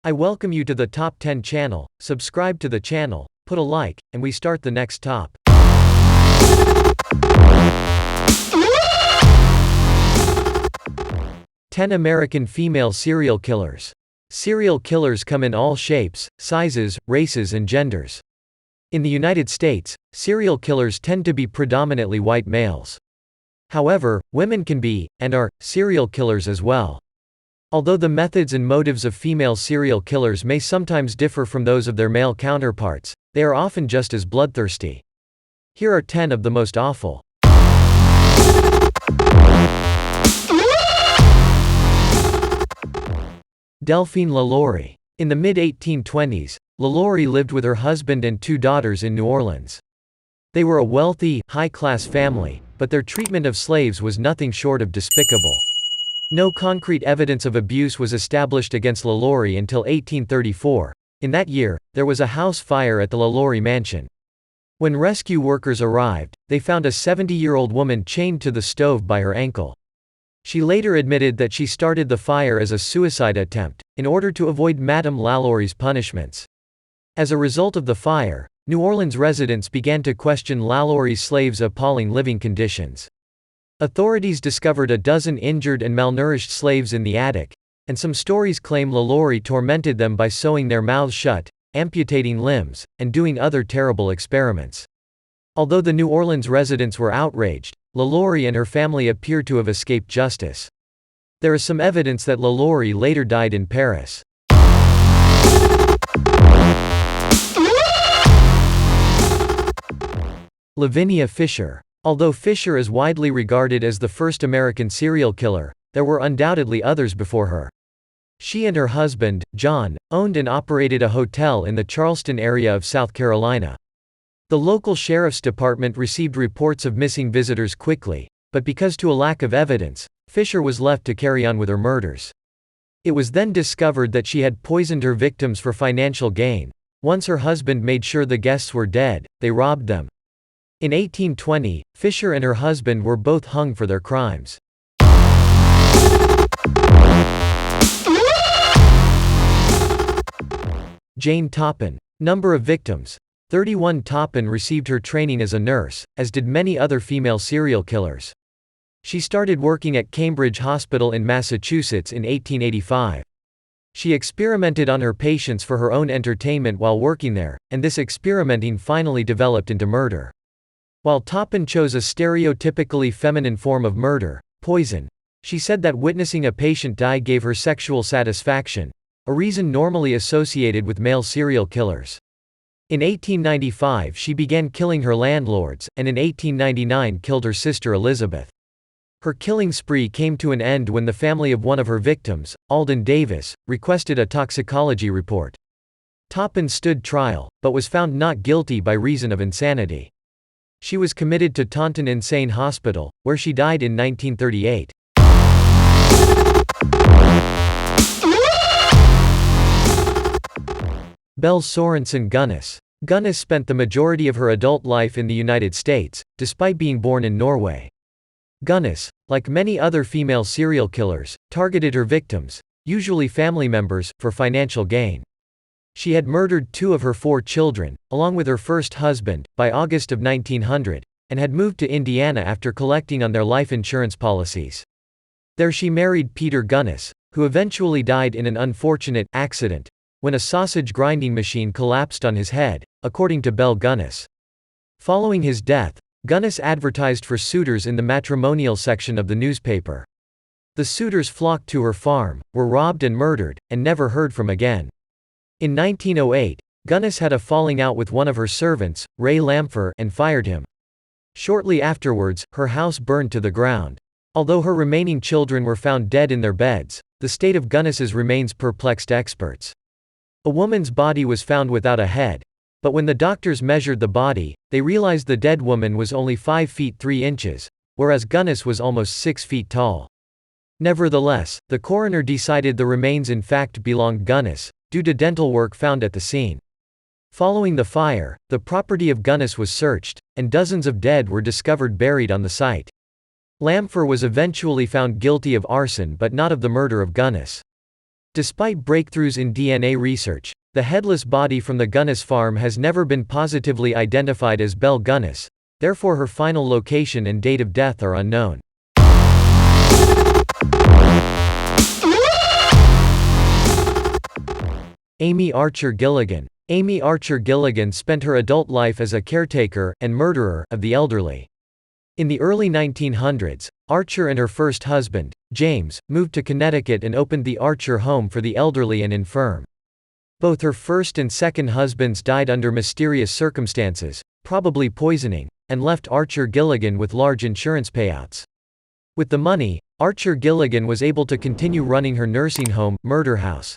I welcome you to the Top 10 channel. Subscribe to the channel, put a like, and we start the next top. 10 American female serial killers. Serial killers come in all shapes, sizes, races and genders. In the United States, serial killers tend to be predominantly white males. However, women can be, and are, serial killers as well. Although the methods and motives of female serial killers may sometimes differ from those of their male counterparts, they are often just as bloodthirsty. Here are 10 of the most awful. Delphine LaLaurie. In the mid-1820s, LaLaurie lived with her husband and 2 daughters in New Orleans. They were a wealthy, high-class family, but their treatment of slaves was nothing short of despicable. No concrete evidence of abuse was established against LaLaurie until 1834. In that year, there was a house fire at the LaLaurie mansion. When rescue workers arrived, they found a 70-year-old woman chained to the stove by her ankle. She later admitted that she started the fire as a suicide attempt, in order to avoid Madame LaLaurie's punishments. As a result of the fire, New Orleans residents began to question LaLaurie's slaves' appalling living conditions. Authorities discovered a dozen injured and malnourished slaves in the attic, and some stories claim LaLaurie tormented them by sewing their mouths shut, amputating limbs, and doing other terrible experiments. Although the New Orleans residents were outraged, LaLaurie and her family appear to have escaped justice. There is some evidence that LaLaurie later died in Paris. Lavinia Fisher. Although Fisher is widely regarded as the first American serial killer, there were undoubtedly others before her. She and her husband, John, owned and operated a hotel in the Charleston area of South Carolina. The local sheriff's department received reports of missing visitors quickly, but because to a lack of evidence, Fisher was left to carry on with her murders. It was then discovered that she had poisoned her victims for financial gain. Once her husband made sure the guests were dead, they robbed them. In 1820, Fisher and her husband were both hung for their crimes. Jane Toppan. Number of victims: 31. Toppan received her training as a nurse, as did many other female serial killers. She started working at Cambridge Hospital in Massachusetts in 1885. She experimented on her patients for her own entertainment while working there, and this experimenting finally developed into murder. While Toppan chose a stereotypically feminine form of murder, poison, she said that witnessing a patient die gave her sexual satisfaction, a reason normally associated with male serial killers. In 1895 she began killing her landlords, and in 1899 killed her sister Elizabeth. Her killing spree came to an end when the family of one of her victims, Alden Davis, requested a toxicology report. Toppan stood trial, but was found not guilty by reason of insanity. She was committed to Taunton Insane Hospital, where she died in 1938. Belle Sorensen Gunnes. Gunnes spent the majority of her adult life in the United States, despite being born in Norway. Gunnes, like many other female serial killers, targeted her victims, usually family members, for financial gain. She had murdered 2 of her 4 children, along with her first husband, by August of 1900, and had moved to Indiana after collecting on their life insurance policies. There she married Peter Gunnes, who eventually died in an unfortunate accident when a sausage grinding machine collapsed on his head, according to Belle Gunnes. Following his death, Gunnes advertised for suitors in the matrimonial section of the newspaper. The suitors flocked to her farm, were robbed and murdered, and never heard from again. In 1908, Gunnes had a falling out with one of her servants, Ray Lampher, and fired him. Shortly afterwards, her house burned to the ground. Although her remaining children were found dead in their beds, the state of Gunnes's remains perplexed experts. A woman's body was found without a head, but when the doctors measured the body, they realized the dead woman was only 5 feet 3 inches, whereas Gunnes was almost 6 feet tall. Nevertheless, the coroner decided the remains in fact belonged Gunnes, due to dental work found at the scene. Following the fire, the property of Gunnes was searched, and dozens of dead were discovered buried on the site. Lampher was eventually found guilty of arson but not of the murder of Gunnes. Despite breakthroughs in DNA research, the headless body from the Gunnis farm has never been positively identified as Belle Gunnis, therefore her final location and date of death are unknown. Amy Archer Gilligan. Amy Archer Gilligan spent her adult life as a caretaker and murderer of the elderly. In the early 1900s, Archer and her first husband, James, moved to Connecticut and opened the Archer Home for the elderly and infirm. Both her first and second husbands died under mysterious circumstances, probably poisoning, and left Archer Gilligan with large insurance payouts. With the money, Archer Gilligan was able to continue running her nursing home, Murder House.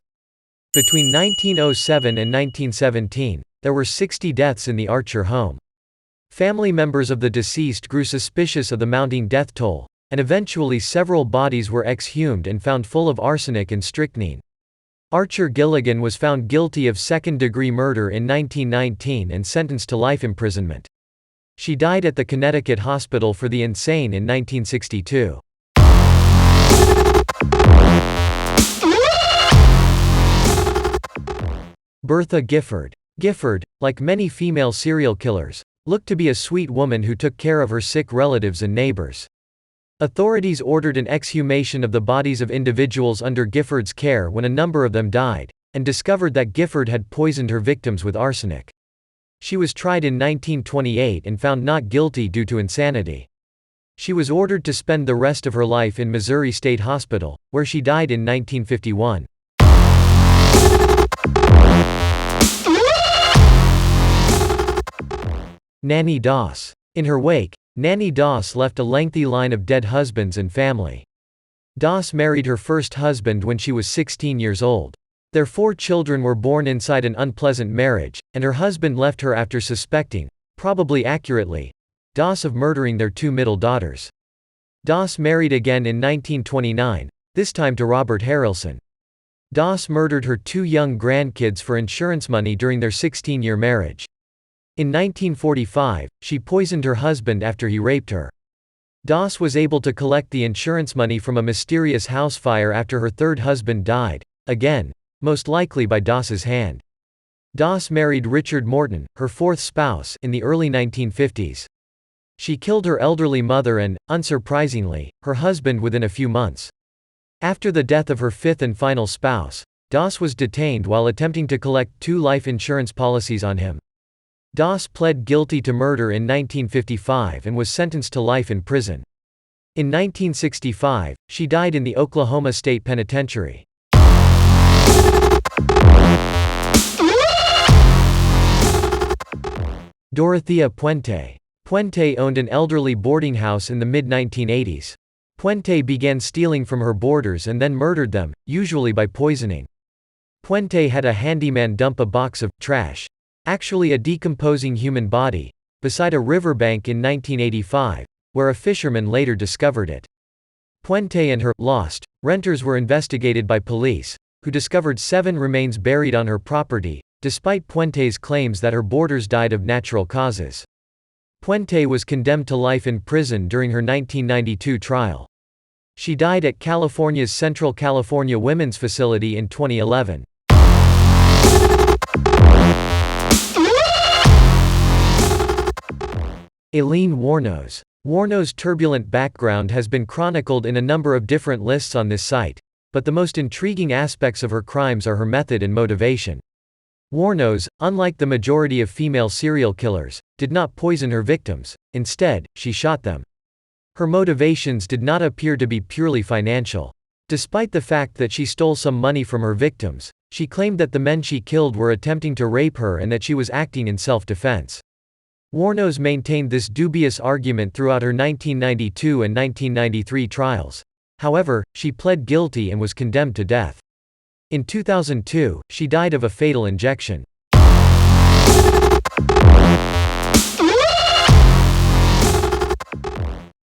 Between 1907 and 1917, there were 60 deaths in the Archer home. Family members of the deceased grew suspicious of the mounting death toll, and eventually several bodies were exhumed and found full of arsenic and strychnine. Archer Gilligan was found guilty of second-degree murder in 1919 and sentenced to life imprisonment. She died at the Connecticut Hospital for the Insane in 1962. Bertha Gifford. Gifford, like many female serial killers, looked to be a sweet woman who took care of her sick relatives and neighbors. Authorities ordered an exhumation of the bodies of individuals under Gifford's care when a number of them died, and discovered that Gifford had poisoned her victims with arsenic. She was tried in 1928 and found not guilty due to insanity. She was ordered to spend the rest of her life in Missouri State Hospital, where she died in 1951. Nanny Doss. In her wake, Nanny Doss left a lengthy line of dead husbands and family. Doss married her first husband when she was 16 years old. Their 4 children were born inside an unpleasant marriage, and her husband left her after suspecting, probably accurately, Doss of murdering their 2 middle daughters. Doss married again in 1929, this time to Robert Harrelson. Doss murdered her 2 young grandkids for insurance money during their 16-year marriage. In 1945, she poisoned her husband after he raped her. Doss was able to collect the insurance money from a mysterious house fire after her third husband died, again, most likely by Doss's hand. Doss married Richard Morton, her 4th spouse, in the early 1950s. She killed her elderly mother and, unsurprisingly, her husband within a few months. After the death of her 5th and final spouse, Doss was detained while attempting to collect 2 life insurance policies on him. Doss pled guilty to murder in 1955 and was sentenced to life in prison. In 1965, she died in the Oklahoma State Penitentiary. Dorothea Puente. Puente owned an elderly boarding house in the mid-1980s. Puente began stealing from her boarders and then murdered them, usually by poisoning. Puente had a handyman dump a box of trash, actually a decomposing human body, beside a riverbank in 1985, where a fisherman later discovered it. Puente and her lost renters were investigated by police, who discovered 7 remains buried on her property, despite Puente's claims that her boarders died of natural causes. Puente was condemned to life in prison during her 1992 trial. She died at California's Central California Women's Facility in 2011. Aileen Wuornos. Wuornos' turbulent background has been chronicled in a number of different lists on this site, but the most intriguing aspects of her crimes are her method and motivation. Wuornos, unlike the majority of female serial killers, did not poison her victims, instead, she shot them. Her motivations did not appear to be purely financial. Despite the fact that she stole some money from her victims, she claimed that the men she killed were attempting to rape her and that she was acting in self-defense. Wuornos maintained this dubious argument throughout her 1992 and 1993 trials. However, she pled guilty and was condemned to death. In 2002, she died of a fatal injection.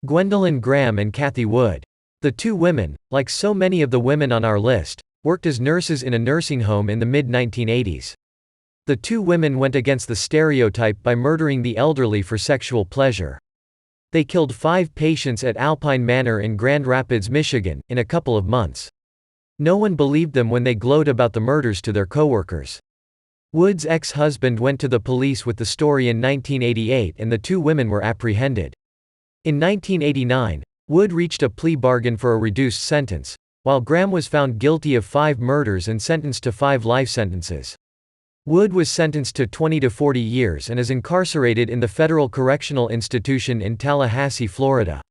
Gwendolyn Graham and Kathy Wood. The 2 women, like so many of the women on our list, worked as nurses in a nursing home in the mid-1980s. The 2 women went against the stereotype by murdering the elderly for sexual pleasure. They killed 5 patients at Alpine Manor in Grand Rapids, Michigan, in a couple of months. No one believed them when they glowed about the murders to their coworkers. Wood's ex-husband went to the police with the story in 1988 and the two women were apprehended. In 1989, Wood reached a plea bargain for a reduced sentence, while Graham was found guilty of 5 murders and sentenced to 5 life sentences. Wood was sentenced to 20 to 40 years and is incarcerated in the Federal Correctional Institution in Tallahassee, Florida.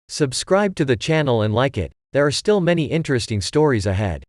Subscribe to the channel and like it. There are still many interesting stories ahead.